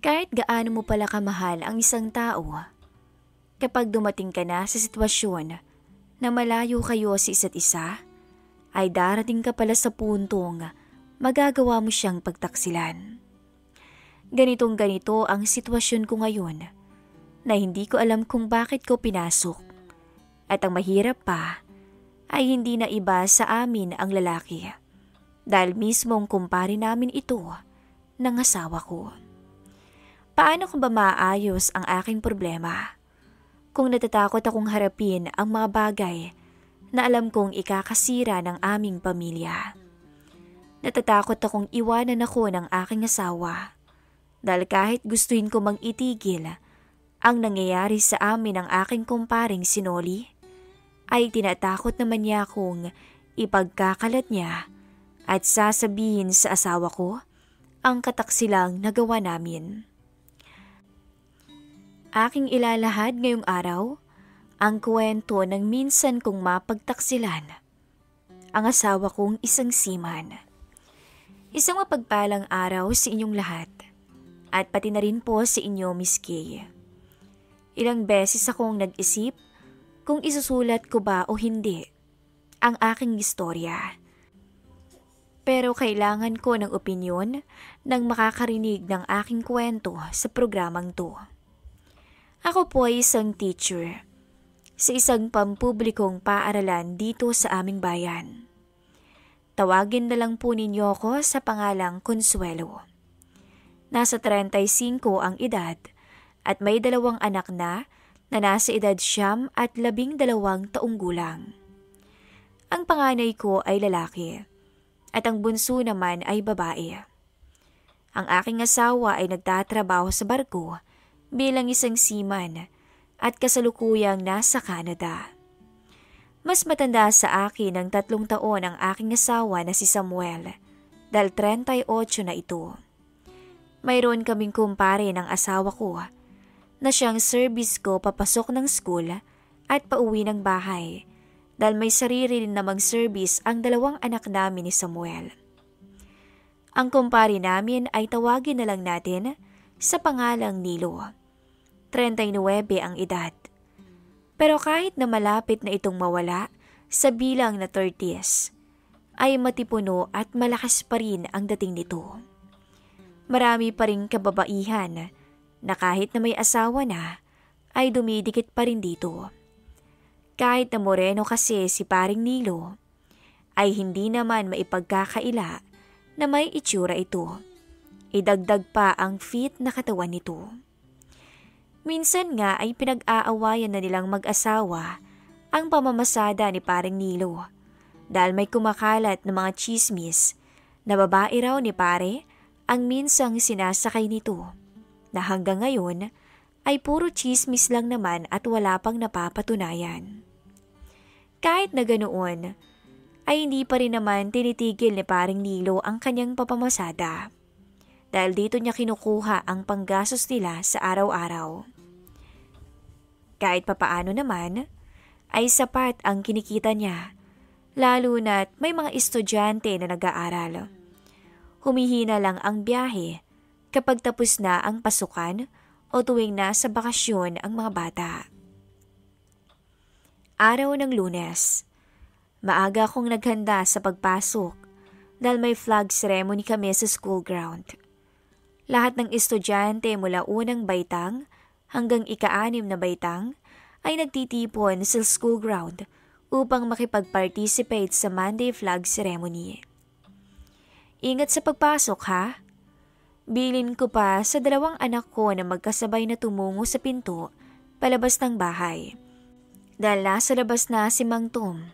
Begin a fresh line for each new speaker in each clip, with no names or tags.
Kahit gaano mo pala kamahal ang isang tao, kapag dumating ka na sa sitwasyon na malayo kayo sa isa't isa, ay darating ka pala sa puntong magagawa mo siyang pagtaksilan. Ganitong ganito ang sitwasyon ko ngayon na hindi ko alam kung bakit ko pinasok. At ang mahirap pa ay hindi na iba sa amin ang lalaki dahil mismong kumpare namin ito ng asawa ko. Paano ko ba maayos ang aking problema kung natatakot akong harapin ang mga bagay na alam kong ikakasira ng aming pamilya? Natatakot akong iwanan ako ng aking asawa dahil kahit gustuin ko mang itigil ang nangyayari sa amin ng aking kumparing si Noli, ay tinatakot naman niya akong ipagkakalat niya at sasabihin sa asawa ko ang kataksilang nagawa namin. Aking ilalahad ngayong araw ang kwento ng minsan kong mapagtaksilan ang asawa kong isang seaman. Isang mapagpalang araw sa inyong lahat at pati na rin po sa inyo, Miss Kay. Ilang beses akong nag-isip kung isusulat ko ba o hindi ang aking istorya. Pero kailangan ko ng opinyon ng makakarinig ng aking kwento sa programang to. Ako po ay isang teacher sa isang pampublikong paaralan dito sa aming bayan. Tawagin na lang po ninyo ako sa pangalang Consuelo. Nasa 35 ang edad at may 2 anak na nasa edad 9 at 12 taong gulang. Ang panganay ko ay lalaki at ang bunso naman ay babae. Ang aking asawa ay nagtatrabaho sa barko bilang isang seaman at kasalukuyang nasa Canada. Mas matanda sa akin ng 3 taon ang aking asawa na si Samuel dahil 38 na ito. Mayroon kaming kumpare ng asawa ko na siyang service ko papasok ng school at pauwi ng bahay dahil may sarili rin namang service ang 2 anak namin ni Samuel. Ang kumpare namin ay tawagin na lang natin sa pangalang Nilo. 39 ang edad. Pero kahit na malapit na itong mawala sa bilang na 30s, ay matipuno at malakas pa rin ang dating nito. Marami pa rin kababaihan na kahit na may asawa na, ay dumidikit pa rin dito. Kahit na moreno kasi si paring Nilo, ay hindi naman maipagkakaila na may itsura ito. Idagdag pa ang fit na katawan nito. Minsan nga ay pinag-aawayan na nilang mag-asawa ang pamamasada ni paring Nilo dahil may kumakalat na mga chismis na babae raw ni pare ang minsang sinasakay nito na hanggang ngayon ay puro chismis lang naman at wala pang napapatunayan. Kahit na ganoon, ay hindi pa rin naman tinitigil ni paring Nilo ang kanyang papamasada dahil dito niya kinukuha ang panggastos nila sa araw-araw. Kahit papaano naman, ay sapat ang kinikita niya, lalo na't may mga estudyante na nag-aaral. Humihina lang ang biyahe kapag tapos na ang pasukan o tuwing nasa bakasyon ang mga bata. Araw ng Lunes. Maaga akong naghanda sa pagpasok dahil may flag ceremony kami sa school ground. Lahat ng estudyante mula unang baitang hanggang ika-6 na baitang ay nagtitipon sa school ground upang makipag-participate sa Monday flag ceremony. Ingat sa pagpasok ha! Bilin ko pa sa 2 anak ko na magkasabay na tumungo sa pinto palabas ng bahay. Dahil nasa labas na si Mang Tom,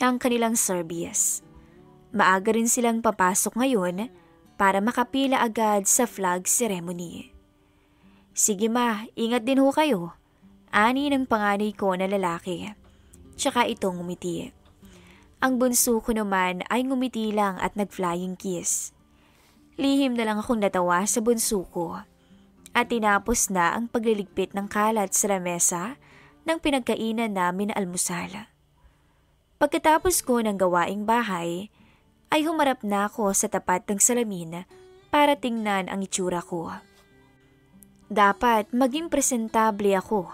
ang kanilang service. Maaga rin silang papasok ngayon para makapila agad sa flag ceremony. Sige ma, ingat din ho kayo. Ani ng panganay ko na lalaki. Tsaka itong ngumiti. Ang bunso ko naman ay ngumiti lang at nag-flying kiss. Lihim na lang akong natawa sa bunso ko. At tinapos na ang pagliligpit ng kalat sa lamesa ng pinagkainan namin na almusal. Pagkatapos ko ng gawaing bahay, ay humarap na ako sa tapat ng salamin para tingnan ang itsura ko. Dapat maging presentable ako,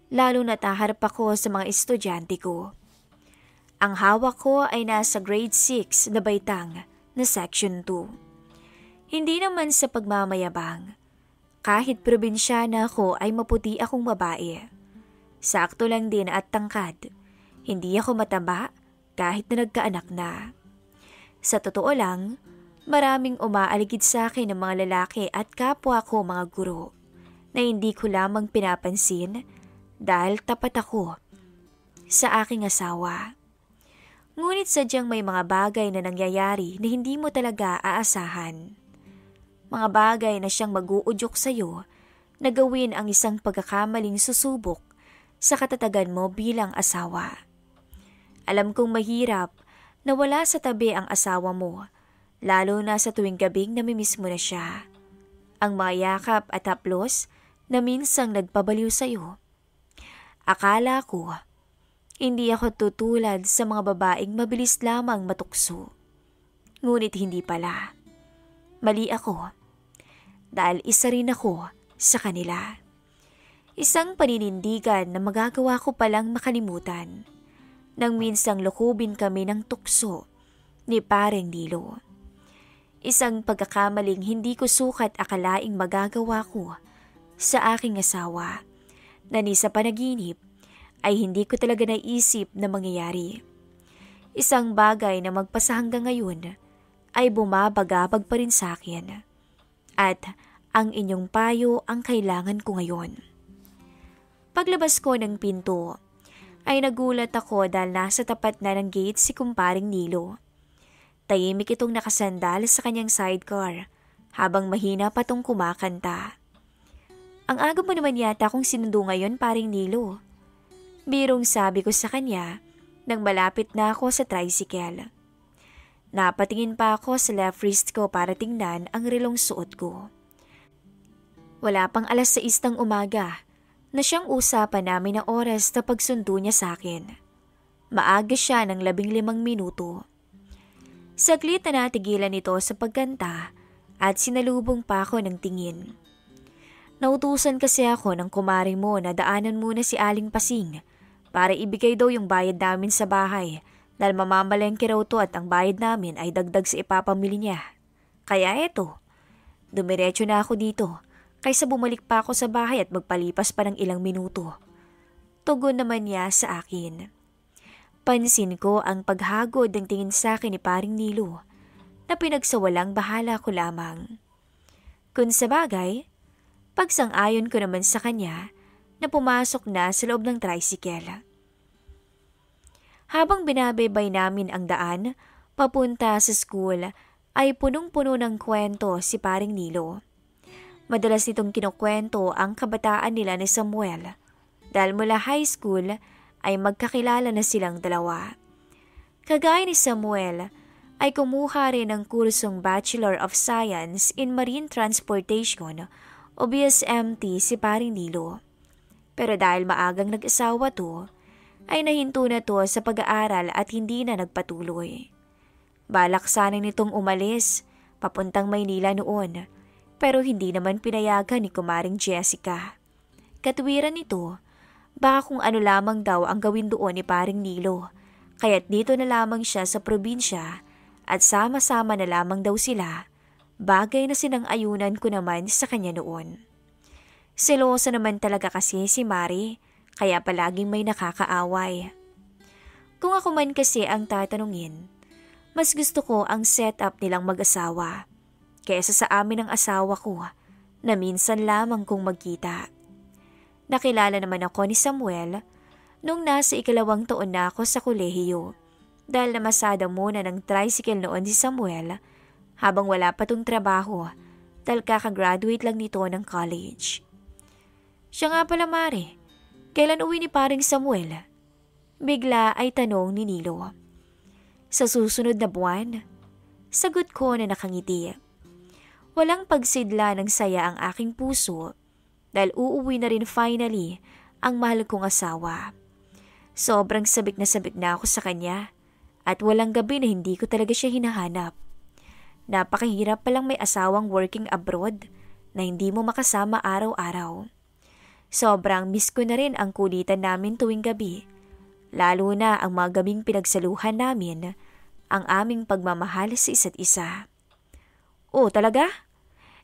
lalo na't haharap ako sa mga estudyante ko. Ang hawak ko ay nasa grade 6 na baitang na section 2. Hindi naman sa pagmamayabang. Kahit probinsyana ako ay maputi akong babae. Sakto lang din at tangkad. Hindi ako mataba kahit na nagkaanak na. Sa totoo lang, maraming umaaligid sa akin ng mga lalaki at kapwa ko mga guro na hindi ko lamang pinapansin dahil tapat ako sa aking asawa. Ngunit sadyang may mga bagay na nangyayari na hindi mo talaga aasahan. Mga bagay na siyang mag-uudyok sa'yo na gawin ang isang pagkakamaling susubok sa katatagan mo bilang asawa. Alam kong mahirap na wala sa tabi ang asawa mo, lalo na sa tuwing gabing namimiss mo na siya. Ang mga yakap at haplos na minsang nagpabaliw sa'yo. Akala ko, hindi ako tutulad sa mga babaeng mabilis lamang matukso. Ngunit hindi pala. Mali ako. Dahil isa rin ako sa kanila. Isang paninindigan na magagawa ko palang makalimutan nang minsang lukubin kami ng tukso ni Pareng Nilo. Isang pagkakamaling hindi ko sukat akalaing magagawa ko sa aking asawa na ni sa panaginip ay hindi ko talaga naisip na mangyayari. Isang bagay na magpasa hanggang ngayon ay bumabagabag pa rin sa akin. At ang inyong payo ang kailangan ko ngayon. Paglabas ko ng pinto, ay nagulat ako dahil nasa tapat na ng gate si Kumparing Nilo. Tahimik itong nakasandal sa kanyang sidecar habang mahina pa tong kumakanta. Ang aga mo naman yata kung sinundo ngayon, Paring Nilo. Birong sabi ko sa kanya nang malapit na ako sa tricycle. Napatingin pa ako sa left wrist ko para tingnan ang relong suot ko. Wala pang 6:00 ng umaga na siyang usapan namin na oras na pagsundo niya sa akin. Maaga siya ng 15 minuto. Saglit na natigilan ito sa pagkanta at sinalubong pa ako ng tingin. Nautusan kasi ako ng kumari mo na daanan muna si Aling Pasing para ibigay daw yung bayad namin sa bahay dahil mamamalengke raw to at ang bayad namin ay dagdag sa ipapamili niya. Kaya eto, dumiretso na ako dito kaysa bumalik pa ako sa bahay at magpalipas pa ng ilang minuto. Tugon naman niya sa akin. Pansin ko ang paghagod ng tingin sa akin ni Paring Nilo na pinagsawalang bahala ko lamang. Kung sa bagay, pagsang-ayon ko naman sa kanya na pumasok na sa loob ng tricycle. Habang binabaybay namin ang daan, papunta sa school ay punong-puno ng kwento si Paring Nilo. Madalas nitong kinukwento ang kabataan nila ni Samuel dahil mula high school ay magkakilala na silang dalawa. Kagaya ni Samuel ay kumuha rin ng kursong Bachelor of Science in Marine Transportation o BSMT si Paring Nilo. Pero dahil maagang nag-asawa to, ay nahinto na to sa pag-aaral at hindi na nagpatuloy. Balak sana nitong umalis, papuntang Maynila noon, pero hindi naman pinayagan ni Kumaring Jessica. Katwiran nito, baka kung ano lamang daw ang gawin doon ni Paring Nilo, kaya't dito na lamang siya sa probinsya at sama-sama na lamang daw sila, bagay na sinang-ayunan ko naman sa kanya noon. Selosa naman talaga kasi si Mari, kaya palaging may nakakaaway. Kung ako man kasi ang tatanungin, mas gusto ko ang setup nilang mag-asawa kaysa sa amin ng asawa ko na minsan lamang kong magkita. Nakilala naman ako ni Samuel nung nasa 2 taon na ako sa kolehiyo dahil namasada muna ng tricycle noon si Samuel habang wala pa tong trabaho dahil kakagraduate lang nito ng college. Siya nga pala, Mare, kailan uwi ni Paring Samuel? Bigla ay tanong ni Nilo. Sa susunod na buwan, sagot ko na nakangiti. Walang pagsidla ng saya ang aking puso dahil uuwi na rin finally ang mahal kong asawa. Sobrang sabik na ako sa kanya at walang gabi na hindi ko talaga siya hinahanap. Napakahirap palang may asawang working abroad na hindi mo makasama araw-araw. Sobrang miss ko na rin ang kulitan namin tuwing gabi, lalo na ang mga gabing pinagsaluhan namin ang aming pagmamahal sa isa't isa. Oh, talaga?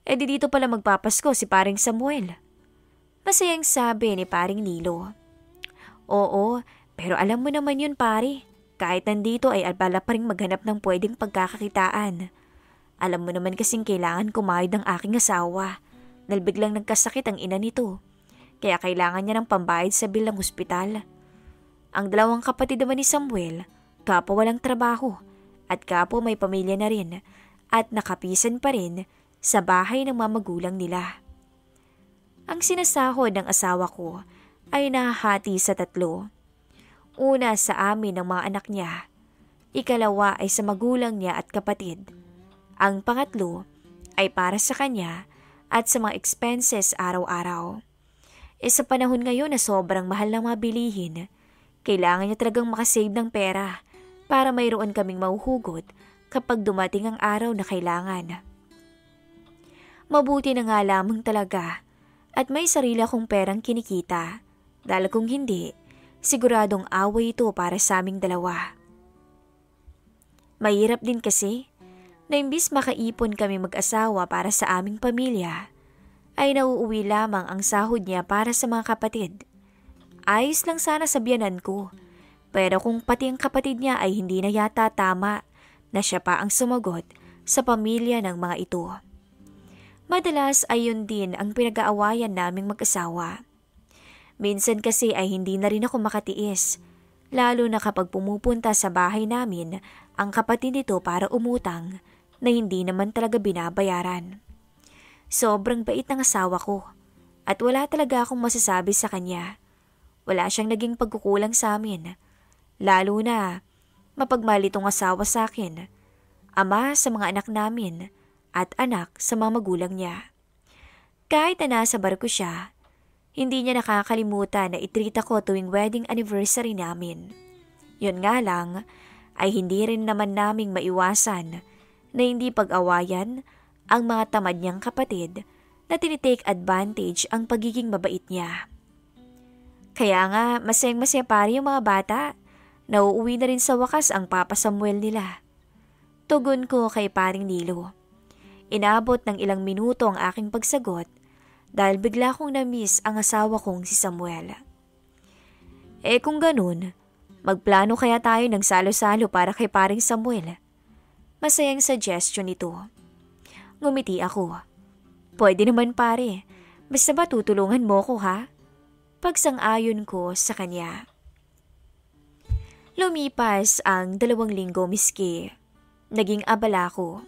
Eh di dito pala magpapasko si paring Samuel. Masayang sabi ni paring Nilo. Oo, pero alam mo naman yun pare, kahit nandito ay abala pa rin maghanap ng pwedeng pagkakakitaan. Alam mo naman kasing kailangan kumayod ng aking asawa dahil biglang nagkasakit ang ina nito. Kaya kailangan niya ng pambayad sa bill ng ospital. Ang dalawang kapatid naman ni Samuel, kapwa walang trabaho at kapwa may pamilya na rin at nakapisan pa rin sa bahay ng mga magulang nila. Ang sinasahod ng asawa ko ay nahahati sa 3. Una sa amin ng mga anak niya, ikalawa ay sa magulang niya at kapatid. Ang pangatlo ay para sa kanya at sa mga expenses araw-araw. Sa panahon ngayon na sobrang mahal ng mga bilihin, kailangan niya talagang makasave ng pera para mayroon kaming mahuhugot kapag dumating ang araw na kailangan. Mabuti na nga lamang talaga at may sarili akong perang kinikita dahil kung hindi, siguradong away ito para sa aming dalawa. Mahirap din kasi na imbis makaipon kami mag-asawa para sa aming pamilya, ay nauuwi lamang ang sahod niya para sa mga kapatid. Ayos lang sana sa biyanan ko, pero kung pati ang kapatid niya ay hindi na yata tama na siya pa ang sumagot sa pamilya ng mga ito. Madalas ay yun din ang pinag-aawayan naming mag-asawa. Minsan kasi ay hindi na rin ako makatiis, lalo na kapag pumupunta sa bahay namin ang kapatid nito para umutang na hindi naman talaga binabayaran. Sobrang bait ng asawa ko at wala talaga akong masasabi sa kanya. Wala siyang naging pagkukulang sa amin, lalo na mapagmahal itong asawa sa akin, ama sa mga anak namin at anak sa mga magulang niya. Kahit na nasa barko siya, hindi niya nakakalimutan na itreat ako tuwing wedding anniversary namin. Yun nga lang ay hindi rin naman naming maiwasan na hindi pag-awayan ang mga tamad niyang kapatid na tinitake advantage ang pagiging mabait niya. Kaya nga masayang-masaya pare yung mga bata. Nauuwi na rin sa wakas ang Papa Samuel nila. Tugon ko kay paring Nilo. Inabot ng ilang minuto ang aking pagsagot dahil bigla kong na-miss ang asawa kong si Samuel. Kung ganun, magplano kaya tayo ng salo-salo para kay paring Samuel? Masayang suggestion ito. Ngumiti ako. Pwede naman pare, basta ba tutulungan mo ko ha? Pagsang-ayon ko sa kanya. Lumipas ang 2 linggo miski. Naging abala ko.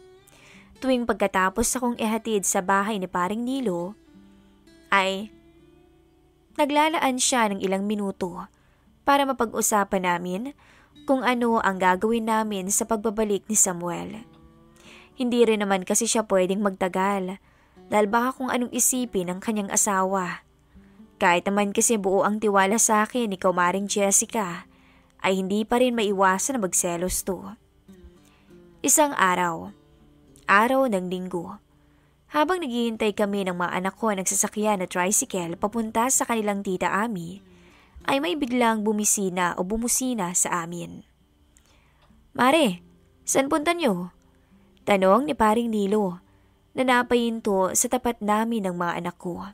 Tuwing pagkatapos akong ihatid sa bahay ni paring Nilo, ay naglalaan siya ng ilang minuto para mapag-usapan namin kung ano ang gagawin namin sa pagbabalik ni Samuel. Hindi rin naman kasi siya pwedeng magtagal dahil baka kung anong isipin ng kanyang asawa. Kahit naman kasi buo ang tiwala sa akin ni Kumaring Jessica, ay hindi pa rin maiwasan na magselos to. Isang araw ng linggo, habang naghihintay kami ng mga anak ko nagsasakyan na tricycle papunta sa kanilang tita Ami, ay may biglang bumisina o bumusina sa amin. Mare, saan punta niyo? Tanong ni paring Nilo, na napahinto sa tapat namin ng mga anak ko.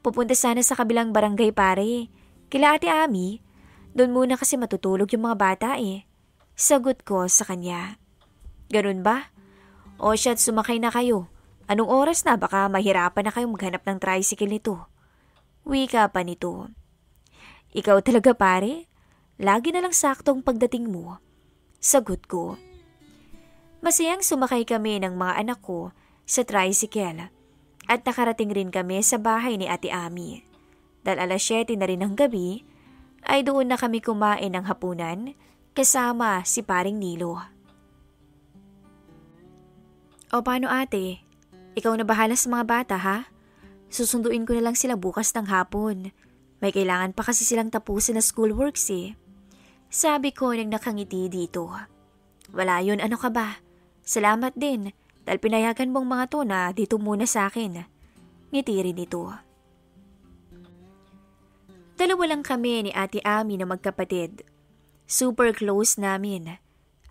Pupunta sana sa kabilang barangay pare, kila Ate Ami, doon muna kasi matutulog yung mga bata eh. Sagot ko sa kanya. Ganun ba? O siya't sumakay na kayo. Anong oras na baka mahirapan na kayong maghanap ng tricycle nito? Wika pa nito. Ikaw talaga pare? Lagi na lang saktong pagdating mo. Sagot ko. Masayang sumakay kami ng mga anak ko sa tricycle at nakarating rin kami sa bahay ni Ate Ami. Dahil 7:00 na rin ng gabi, ay doon na kami kumain ng hapunan kasama si paring Nilo. O paano ate? Ikaw na bahala sa mga bata ha? Susunduin ko na lang sila bukas ng hapon. May kailangan pa kasi silang tapusin na schoolworks eh. Sabi ko nang nakangiti dito. Wala yun, ano ka ba? Salamat din dahil pinayagan mong mga to na dito muna sa akin. Ngiti rin ito. Dalawa lang kami ni Ate Ami na magkapatid. Super close namin.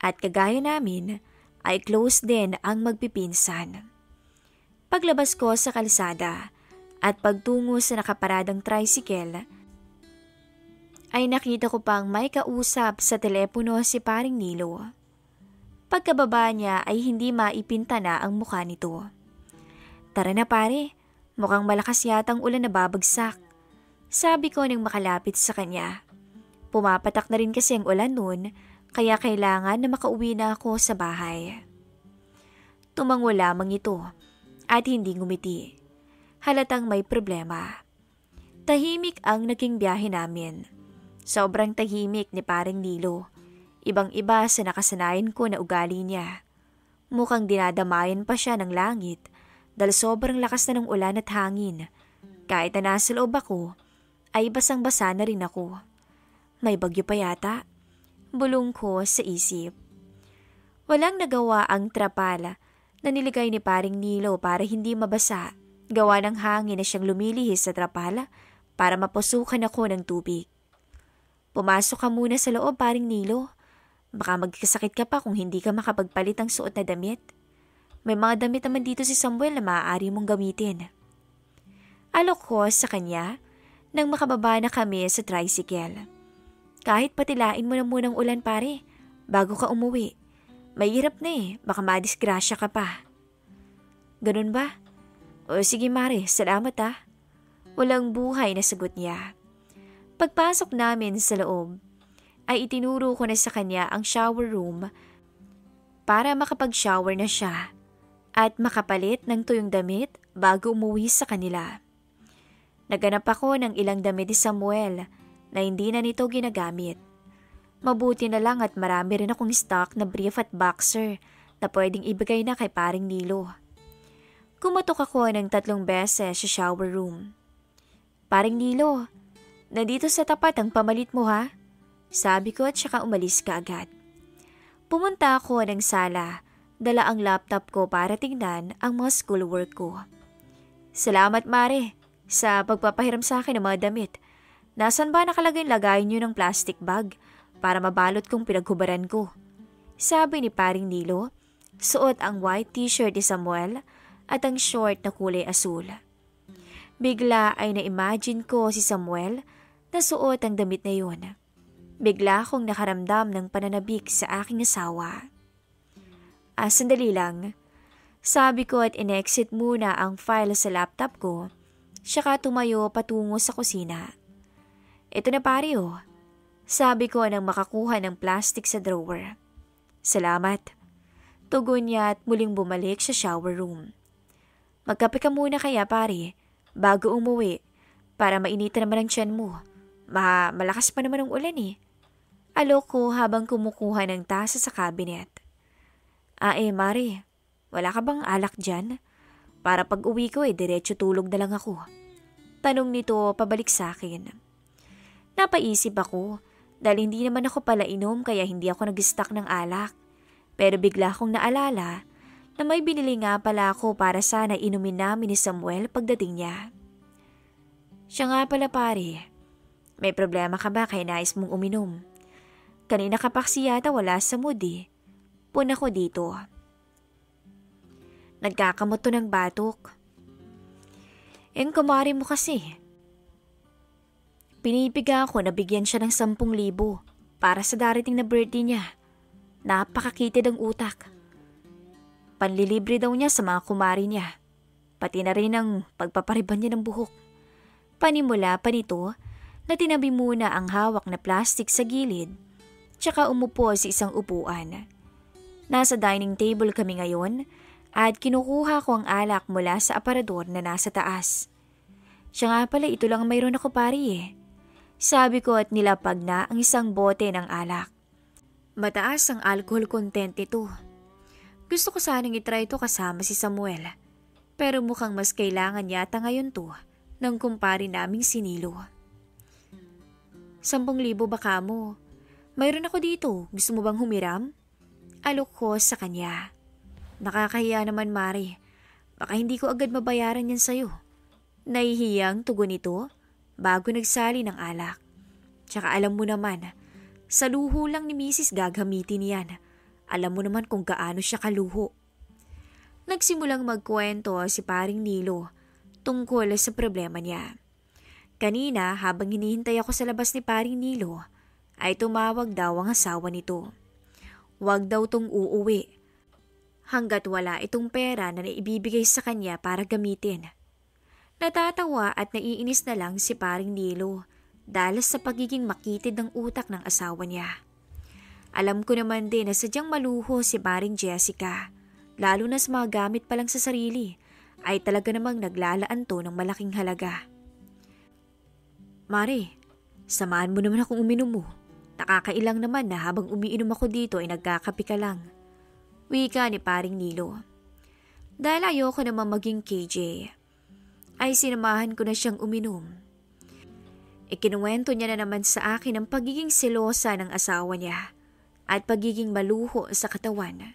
At kagaya namin, ay close din ang magpipinsan. Paglabas ko sa kalsada at pagtungo sa nakaparadang tricycle, ay nakita ko pang may kausap sa telepono si Paring Nilo. Pagkababa niya ay hindi maipinta na ang mukha nito. Tara na pare, mukhang malakas yatang ulan na babagsak. Sabi ko nang makalapit sa kanya. Pumapatak na rin kasi ang ulan noon, kaya kailangan na makauwi na ako sa bahay. Tumango lamang ito at hindi ngumiti. Halatang may problema. Tahimik ang naging biyahe namin. Sobrang tahimik ni Paring Nilo. Ibang-iba sa nakasanayan ko na ugali niya. Mukhang dinadamayan pa siya ng langit dahil sobrang lakas na ng ulan at hangin. Kahit na nasa loob ako, ay basang-basa na rin ako. May bagyo pa yata? Bulong ko sa isip. Walang nagawa ang trapal na niligay ni Paring Nilo para hindi mabasa. Gawa ng hangin na siyang lumilihis sa trapal para mapusukan ako ng tubig. Pumasok ka muna sa loob, Paring Nilo. Baka magkasakit ka pa kung hindi ka makapagpalit ng suot na damit. May mga damit naman dito si Samuel na maaari mong gamitin. Alok ko sa kanya nang makababa na kami sa tricycle. Kahit patilain mo na munang ulan pare, bago ka umuwi. Mahirap na baka madisgrasya ka pa. Ganun ba? O sige Mare, salamat Walang buhay na sagot niya. Pagpasok namin sa loob, ay itinuro ko na sa kanya ang shower room para makapag-shower na siya at makapalit ng tuyong damit bago umuwi sa kanila. Naganap ako ng ilang damit ni Samuel na hindi na nito ginagamit. Mabuti na lang at marami rin akong stock na brief at boxer na pwedeng ibigay na kay Paring Nilo. Kumatok ako ng 3 beses sa shower room. Paring Nilo, nandito sa tapat ang pamalit mo ha? Sabi ko at saka umalis ka agad. Pumunta ako ng sala, dala ang laptop ko para tingnan ang mga schoolwork ko. Salamat Mare sa pagpapahiram sa akin ng mga damit. Nasaan ba nakalagay lagayin niyo ng plastic bag para mabalot kong pinaghubaran ko? Sabi ni Paring Nilo, suot ang white t-shirt ni Samuel at ang short na kulay asul. Bigla ay na-imagine ko si Samuel na suot ang damit na yun. Bigla akong nakaramdam ng pananabik sa aking asawa. Sandali lang. Sabi ko at in-exit muna ang file sa laptop ko, saka tumayo patungo sa kusina. Ito na pare Sabi ko nang makakuha ng plastic sa drawer. Salamat. Tugon niya at muling bumalik sa shower room. Magkape ka muna kaya pare, bago umuwi, para mainitan naman ang tiyan mo. Malakas pa naman ang ulan Alok ko habang kumukuha ng tasa sa cabinet. Mare, wala ka bang alak dyan? Para pag uwi ko diretso tulog na lang ako. Tanong nito pabalik sa akin. Napaisip ako dahil hindi naman ako pala inom kaya hindi ako nag-stock ng alak. Pero bigla akong naalala na may binili nga pala ako para sana inumin namin ni Samuel pagdating niya. Siya nga pala pare, may problema ka ba kaya nais mong uminom? Kanina ka pa kasi yata wala sa mood Puna ko dito. Nagkakamot to ng batok. Kumari mo kasi. Pinipiga ako na bigyan siya ng 10,000 para sa darating na birthday niya. Napakakitid ang utak. Panlilibre daw niya sa mga kumari niya. Pati na rin ang pagpapariban niya ng buhok. Panimula pa nito na tinabi muna ang hawak na plastic sa gilid, tsaka umupo sa isang upuan. Nasa dining table kami ngayon at kinukuha ko ang alak mula sa aparador na nasa taas. Siya nga pala ito lang mayroon ako pari Sabi ko at nilapag na ang isang bote ng alak. Mataas ang alcohol content nito. Gusto ko sanang itry ito kasama si Samuel. Pero mukhang mas kailangan yata ngayon to ng kumpare naming si Nilo. 10,000 baka mo. Mayroon ako dito. Gusto mo bang humiram? Alok ko sa kanya. Nakakahiya naman, Mare. Baka hindi ko agad mabayaran yan sa'yo. Nahihiyang tugon ito bago nagsali ng alak. Tsaka alam mo naman, sa luho lang ni Mrs. gagamitin yan. Alam mo naman kung gaano siya kaluho. Nagsimulang magkwento si paring Nilo tungkol sa problema niya. Kanina habang hinihintay ako sa labas ni paring Nilo, ay tumawag daw ang asawa nito. Huwag daw tong uuwi hanggat wala itong pera na naibibigay sa kanya para gamitin. Natatawa at naiinis na lang si paring Nilo dahil sa pagiging makitid ng utak ng asawa niya. Alam ko naman din na sadyang maluho si paring Jessica, lalo na sa mga gamit pa lang sa sarili, ay talaga namang naglalaan to ng malaking halaga. Mare, samahan mo naman akong uminom mo. Nakakailang naman na habang umiinom ako dito ay nagkakape ka lang. Wika ni paring Nilo. Dahil ayoko naman maging KJ, ay sinamahan ko na siyang uminom. Ikinuwento niya na naman sa akin ang pagiging selosa ng asawa niya at pagiging maluho sa katawan.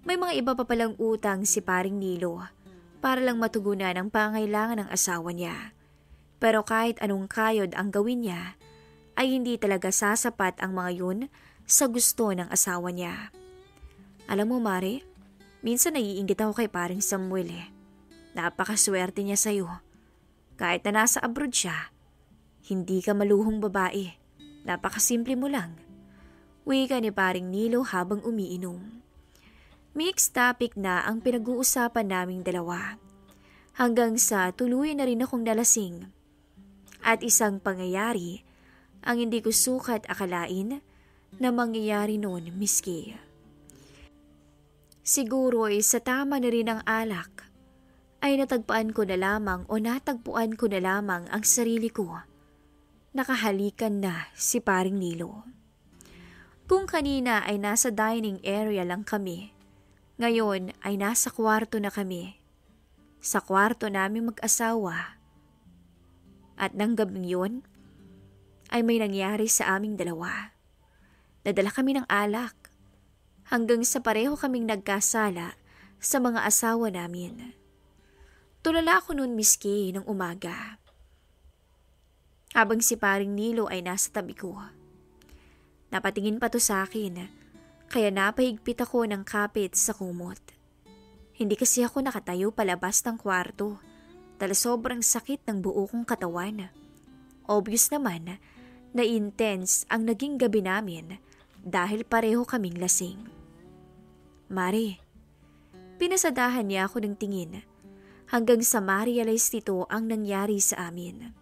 May mga iba pa palang utang si paring Nilo para lang matugunan ang pangailangan ng asawa niya. Pero kahit anong kayod ang gawin niya, ay hindi talaga sasapat ang mga yun sa gusto ng asawa niya. Alam mo, Mare, minsan naiinggit ako kay paring Samuel eh. Napakaswerte niya sa'yo. Kahit na nasa abroad siya, hindi ka maluhong babae. Napakasimple mo lang. Wika ni paring Nilo habang umiinom. Mixed topic na ang pinag-uusapan naming dalawa. Hanggang sa tuluyan na rin akong nalasing. At isang pangyayari ang hindi ko sukat akalain na mangyayari noon, miski. Siguro ay sa tama na rin ang alak, ay natagpuan ko na lamang ang sarili ko. Nakahalikan na si paring Nilo. Kung kanina ay nasa dining area lang kami, ngayon ay nasa kwarto na kami. Sa kwarto namin mag-asawa. At nang gabing yun, ay may nangyari sa aming dalawa. Nadala kami ng alak. Hanggang sa pareho kaming nagkasala sa mga asawa namin. Tulala ako noon miski ng umaga. Habang si paring Nilo ay nasa tabi ko. Napatingin pa to sa akin, kaya napahigpit ako ng kapit sa kumot. Hindi kasi ako nakatayo palabas ng kwarto dahil sobrang sakit ng buo kong katawan. Obvious naman na intense ang naging gabi namin dahil pareho kaming lasing. Mare, pinasadahan niya ako ng tingin hanggang sa ma-realize nito ang nangyari sa amin.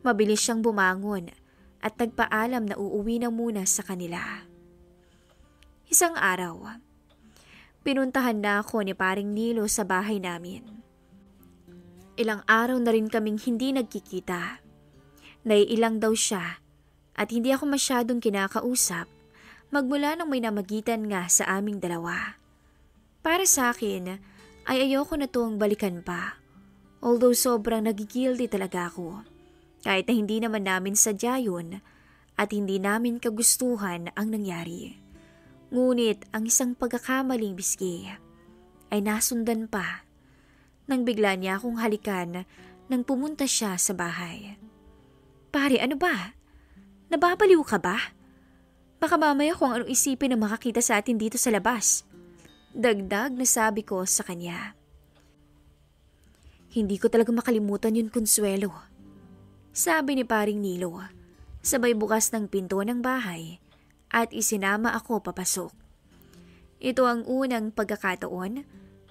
Mabilis siyang bumangon at nagpaalam na uuwi na muna sa kanila. Isang araw, pinuntahan na ako ni paring Nilo sa bahay namin. Ilang araw na rin kaming hindi nagkikita. Naiilang daw siya at hindi ako masyadong kinakausap magmula nang may namagitan nga sa aming dalawa. Para sa akin, ay ayoko na itong balikan pa. Although sobrang nagigilty talaga ako. Kahit na hindi naman namin sadya yun at hindi namin kagustuhan ang nangyari. Ngunit ang isang pagkakamaling biski ay nasundan pa nang bigla niya akong halikan nang pumunta siya sa bahay. Pare, ano ba? Nababaliw ka ba? Baka mamaya kung anong isipin na makakita sa atin dito sa labas. Dagdag na sabi ko sa kanya. Hindi ko talaga makalimutan yun, Consuelo. Sabi ni paring Nilo, sabay bukas ng pinto ng bahay at isinama ako papasok. Ito ang unang pagkakataon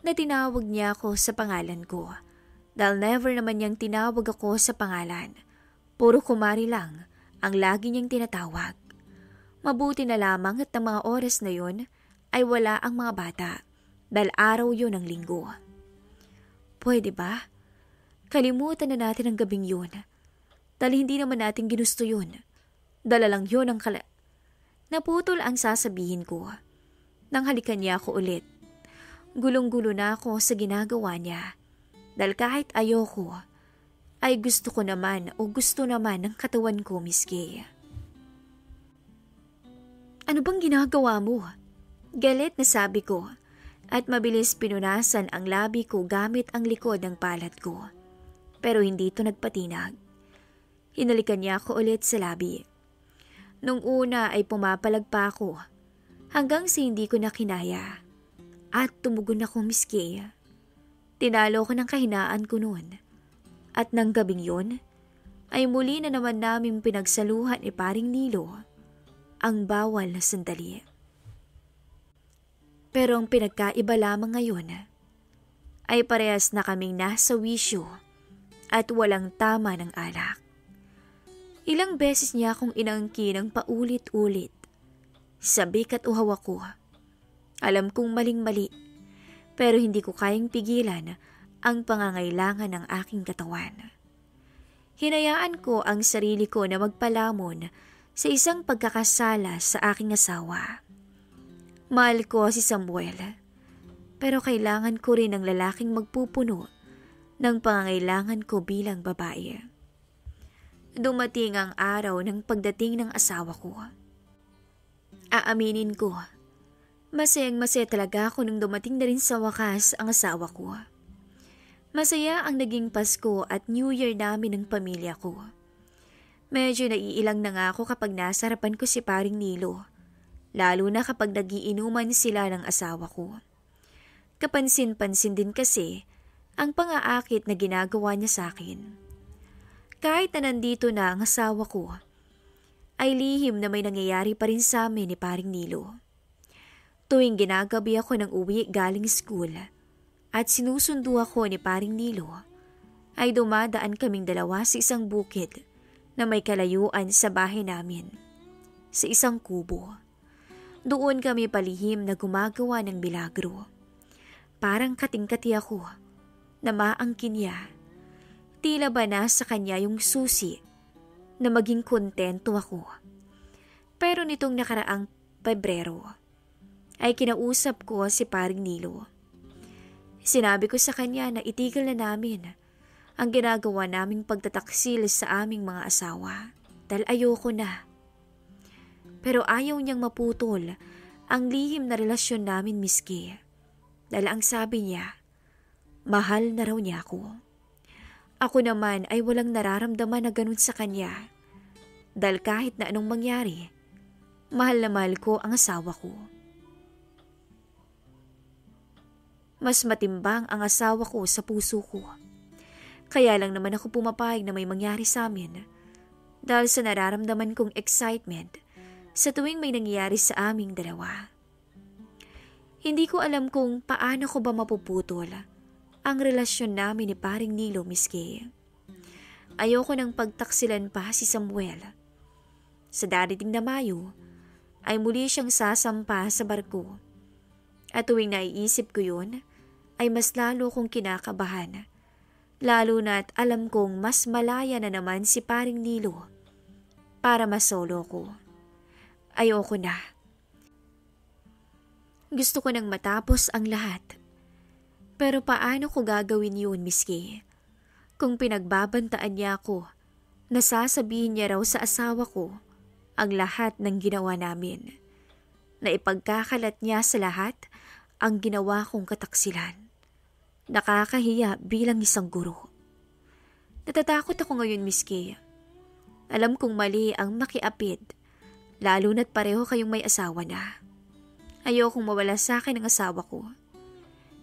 na tinawag niya ako sa pangalan ko. Dahil never naman niyang tinawag ako sa pangalan. Puro kumari lang ang lagi niyang tinatawag. Mabuti na lamang at ng mga oras na yun ay wala ang mga bata dahil araw yun ng linggo. Pwede ba? Kalimutan na natin ang gabing yun dahil hindi naman natin ginusto yun. Dala lang yun ang Naputol ang sasabihin ko. Nang halikan niya ako ulit. Gulong-gulo na ako sa ginagawa niya dahil kahit ayoko ay gusto ko naman o gusto naman ng katawan ko, Miss Gay. Ano bang ginagawa mo? Galit na sabi ko at mabilis pinunasan ang labi ko gamit ang likod ng palad ko. Pero hindi ito nagpatinag. Hinalikan niya ako ulit sa labi. Nung una ay pumapalag pa ako hanggang sa hindi ko na kinaya at tumugon ako miski. Tinalo ko ng kahinaan ko noon at nang gabing yun ay muli na naman namin pinagsaluhan ni Paring Nilo ang bawal na sandali. Pero ang pinagkaiba lamang ngayon ay parehas na kaming nasa wisyo at walang tama ng alak. Ilang beses niya akong inangkin ng paulit-ulit. Sabik at uhaw ako. Alam kong maling-mali, pero hindi ko kayang pigilan ang pangangailangan ng aking katawan. Hinayaan ko ang sarili ko na magpalamon sa isang pagkakasala sa aking asawa. Mahal ko si Samuel, pero kailangan ko rin ng lalaking magpupuno ng pangangailangan ko bilang babae. Dumating ang araw ng pagdating ng asawa ko. Aaminin ko, masayang-masaya talaga ako nung dumating na rin sa wakas ang asawa ko. Masaya ang naging Pasko at New Year namin ng pamilya ko. Medyo naiilang na nga ako kapag nasa harapan ko si Paring Nilo, lalo na kapag nagiinuman sila ng asawa ko. Kapansin-pansin din kasi ang pang-aakit na ginagawa niya sa akin. Kahit na nandito na ang asawa ko, ay lihim na may nangyayari pa rin sa amin ni Paring Nilo. Tuwing ginagabi ako ng uwi galing school at sinusundo ako ni Paring Nilo, ay dumadaan kaming dalawa sa isang bukid na may kalayuan sa bahay namin, sa isang kubo. Doon kami palihim na gumagawa ng milagro. Parang kating-kati ako na maangkin niya. Tila ba nasa kanya yung susi na maging kontento ako. Pero nitong nakaraang Pebrero ay kinausap ko si Paring Nilo. Sinabi ko sa kanya na itigil na namin ang ginagawa naming pagtataksil sa aming mga asawa dahil ayoko na. Pero ayaw niyang maputol ang lihim na relasyon namin miski dahil ang sabi niya, mahal na raw niya ako. Ako naman ay walang nararamdaman na ganun sa kanya dahil kahit na anong mangyari, mahal na mahal ko ang asawa ko. Mas matimbang ang asawa ko sa puso ko. Kaya lang naman ako pumapayag na may mangyari sa amin dahil sa nararamdaman kong excitement sa tuwing may nangyayari sa aming dalawa. Hindi ko alam kung paano ko ba mapuputol ang relasyon namin ni Paring Nilo miski. Ayoko nang pagtaksilan pa si Samuel. Sa darating na Mayo, ay muli siyang sasampa sa barko. At tuwing naiisip ko yun, ay mas lalo kong kinakabahan. Lalo na't alam kong mas malaya na naman si Paring Nilo para masolo ko. Ayoko na. Gusto ko nang matapos ang lahat. Pero paano ko gagawin yun, miski? Kung pinagbabantaan niya ako, nasasabihin niya raw sa asawa ko ang lahat ng ginawa namin. Na ipagkakalat niya sa lahat ang ginawa kong kataksilan. Nakakahiya bilang isang guro. Natatakot ako ngayon, miski. Alam kong mali ang makiapid, lalo na't pareho kayong may asawa na. Ayokong mawala sa akin ang asawa ko.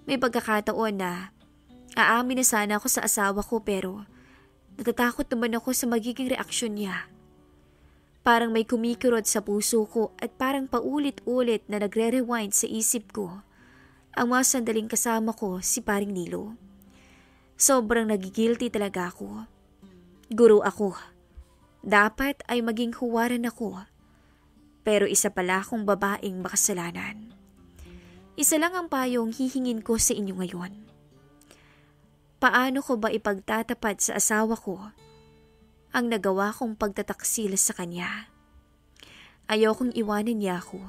May pagkakataon na aamin na sana ako sa asawa ko pero natatakot naman ako sa magiging reaksyon niya. Parang may kumikirot sa puso ko at parang paulit-ulit na nagre-rewind sa isip ko ang mga sandaling kasama ko si Paring Nilo. Sobrang nagigilty talaga ako. Guro ako. Dapat ay maging huwaran ako. Pero isa pala akong babaeng makasalanan. Isa lang ang payong hihingin ko sa inyo ngayon. Paano ko ba ipagtatapat sa asawa ko ang nagawa kong pagtataksil sa kanya? Ayokong iwanan niya ako.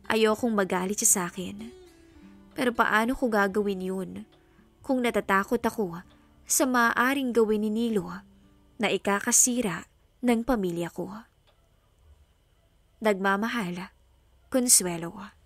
Ayokong magalit siya sa akin. Pero paano ko gagawin yun kung natatakot ako sa maaaring gawin ni Nilo na ikakasira ng pamilya ko? Nagmamahal, Consuelo.